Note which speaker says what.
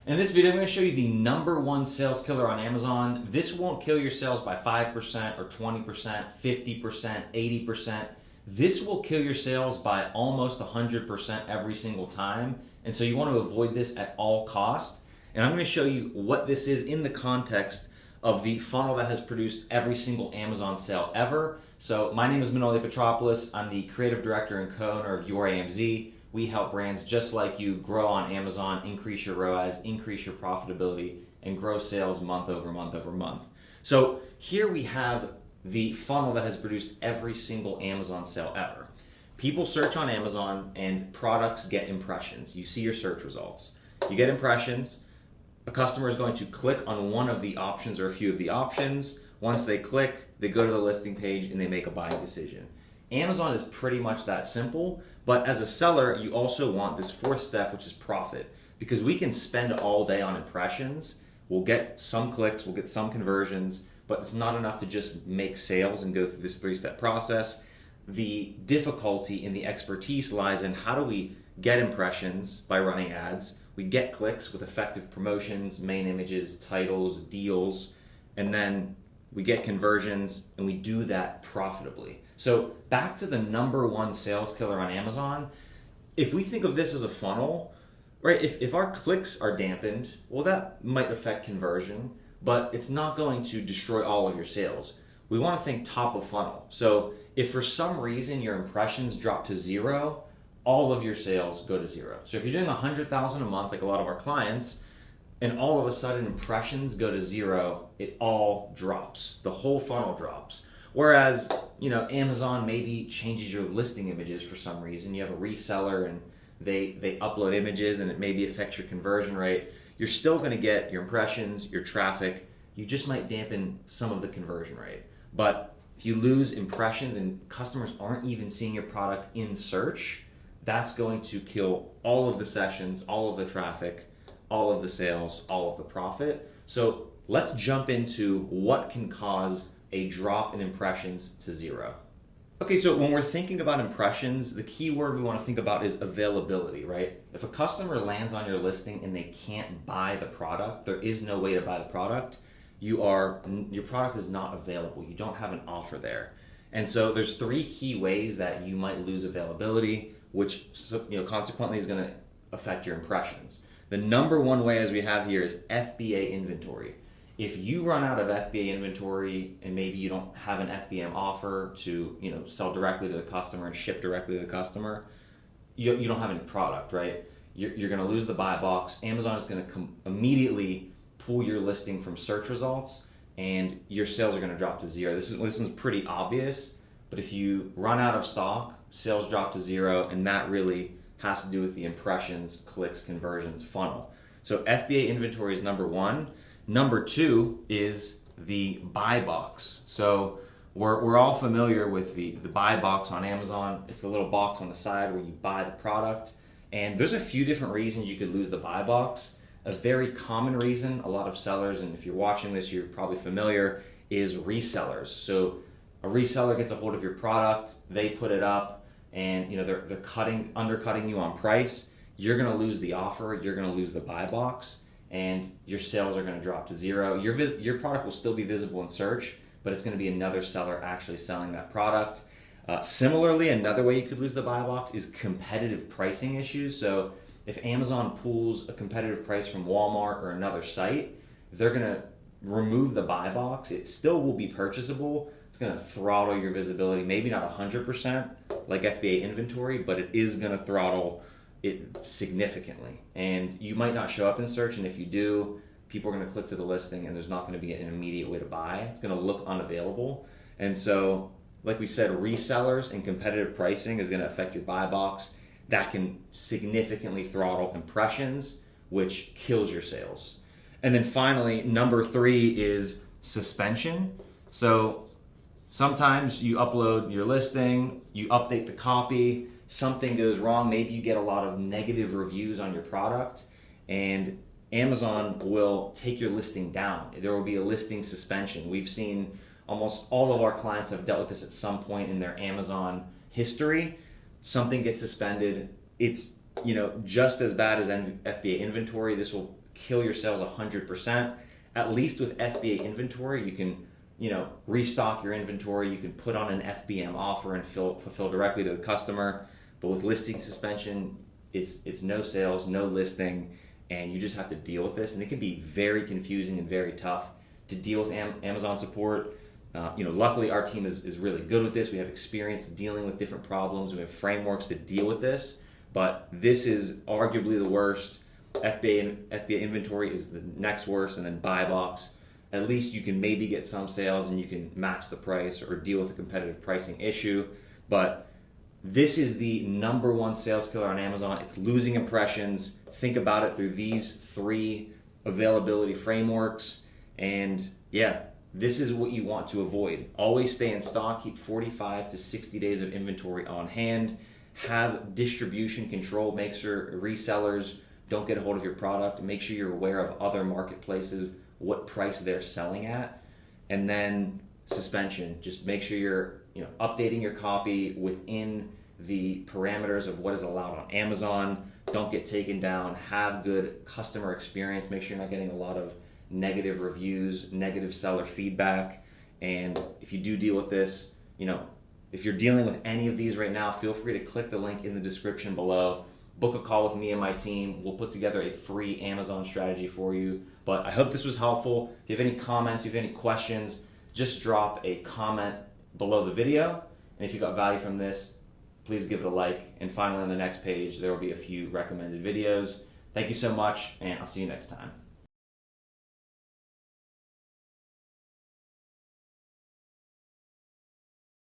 Speaker 1: In this video, I'm going to show you the #1 sales killer on Amazon. This won't kill your sales by 5% or 20%, 50%, 80%. This will kill your sales by almost 100% every single time. And so you want to avoid this at all costs. And I'm going to show you what this is in the context of the funnel that has produced every single Amazon sale ever. So my name is Manoli Petropoulos. I'm the creative director and co-owner of Your AMZ. We help brands just like you grow on Amazon, increase your ROAS, increase your profitability, and grow sales month over month over month. So here we have the funnel that has produced every single Amazon sale ever. People search on Amazon and products get impressions. You see your search results. You get impressions. A customer is going to click on one of the options or a few of the options. Once they click, they go to the listing page and they make a buying decision. Amazon is pretty much that simple, but as a seller, you also want this fourth step, which is profit, because we can spend all day on impressions. We'll get some clicks, we'll get some conversions, but it's not enough to just make sales and go through this three-step process. The difficulty in the expertise lies in how do we get impressions by running ads, we get clicks with effective promotions, main images, titles, deals, and then we get conversions, and we do that profitably. So back to the #1 sales killer on Amazon, if we think of this as a funnel, right? If our clicks are dampened, well, that might affect conversion, but it's not going to destroy all of your sales. We want to think top of funnel. So if for some reason your impressions drop to 0, all of your sales go to 0. So if you're doing 100,000 a month, like a lot of our clients, and all of a sudden impressions go to 0, it all drops. The whole funnel drops. Whereas, Amazon maybe changes your listing images for some reason. You have a reseller and they upload images and it maybe affects your conversion rate. You're still going to get your impressions, your traffic. You just might dampen some of the conversion rate. But if you lose impressions and customers aren't even seeing your product in search, that's going to kill all of the sessions, all of the traffic, all of the sales, all of the profit. So let's jump into what can cause a drop in impressions to 0. Okay, so when we're thinking about impressions, the key word we want to think about is availability, right? If a customer lands on your listing and they can't buy the product, there is no way to buy the product, your product is not available. You don't have an offer there. And so there's 3 key ways that you might lose availability, which consequently is going to affect your impressions. The #1 way, as we have here, is FBA Inventory. If you run out of FBA inventory and maybe you don't have an FBM offer to sell directly to the customer and ship directly to the customer, you don't have any product, right? You're going to lose the buy box. Amazon is going to immediately pull your listing from search results and your sales are going to drop to 0. This one's pretty obvious, but if you run out of stock, sales drop to 0, and that really has to do with the impressions, clicks, conversions funnel. So FBA inventory is #1. #2 is the buy box. So we're all familiar with the buy box on Amazon. It's the little box on the side where you buy the product. And there's a few different reasons you could lose the buy box. A very common reason, a lot of sellers, and if you're watching this, you're probably familiar, is resellers. So a reseller gets a hold of your product, they put it up, and they're undercutting you on price. You're going to lose the offer, you're going to lose the buy box, and your sales are going to drop to 0. Your product will still be visible in search, but it's going to be another seller actually selling that product. Similarly, another way you could lose the buy box is competitive pricing issues. So if Amazon pulls a competitive price from Walmart or another site, they're going to remove the buy box. It still will be purchasable. It's going to throttle your visibility, maybe not 100% like FBA inventory, but it is going to throttle it significantly. And you might not show up in search, and if you do, people are going to click to the listing and there's not going to be an immediate way to buy. It's going to look unavailable. And so, like we said, resellers and competitive pricing is going to affect your buy box. That can significantly throttle impressions, which kills your sales. And then finally, #3 is suspension. So sometimes you upload your listing, you update the copy, something goes wrong, maybe you get a lot of negative reviews on your product, and Amazon will take your listing down. There will be a listing suspension. We've seen almost all of our clients have dealt with this at some point in their Amazon history. Something gets suspended. It's just as bad as FBA inventory. This will kill your sales 100%. At least with FBA Inventory, you can restock your inventory. You can put on an FBM offer and fulfill directly to the customer. But with listing suspension, it's no sales, no listing, and you just have to deal with this. And it can be very confusing and very tough to deal with Amazon support. Luckily our team is really good with this. We have experience dealing with different problems. We have frameworks to deal with this, but this is arguably the worst. FBA Inventory is the next worst, and then Buy Box. At least you can maybe get some sales and you can match the price or deal with a competitive pricing issue. But this is the #1 sales killer on Amazon. It's losing impressions. Think about it through these 3 availability frameworks. And yeah, this is what you want to avoid. Always stay in stock. Keep 45 to 60 days of inventory on hand. Have distribution control. Make sure resellers don't get a hold of your product. Make sure you're aware of other marketplaces, what price they're selling at. And then suspension. Just make sure you're updating your copy within the parameters of what is allowed on Amazon. Don't get taken down. Have good customer experience. Make sure you're not getting a lot of negative reviews, negative seller feedback. And if you do deal with this, if you're dealing with any of these right now, feel free to click the link in the description below. Book a call with me and my team. We'll put together a free Amazon strategy for you. But I hope this was helpful. If you have any comments, if you have any questions, just drop a comment below the video. And if you got value from this, please give it a like. And finally, on the next page, there will be a few recommended videos. Thank you so much, and I'll see you next time.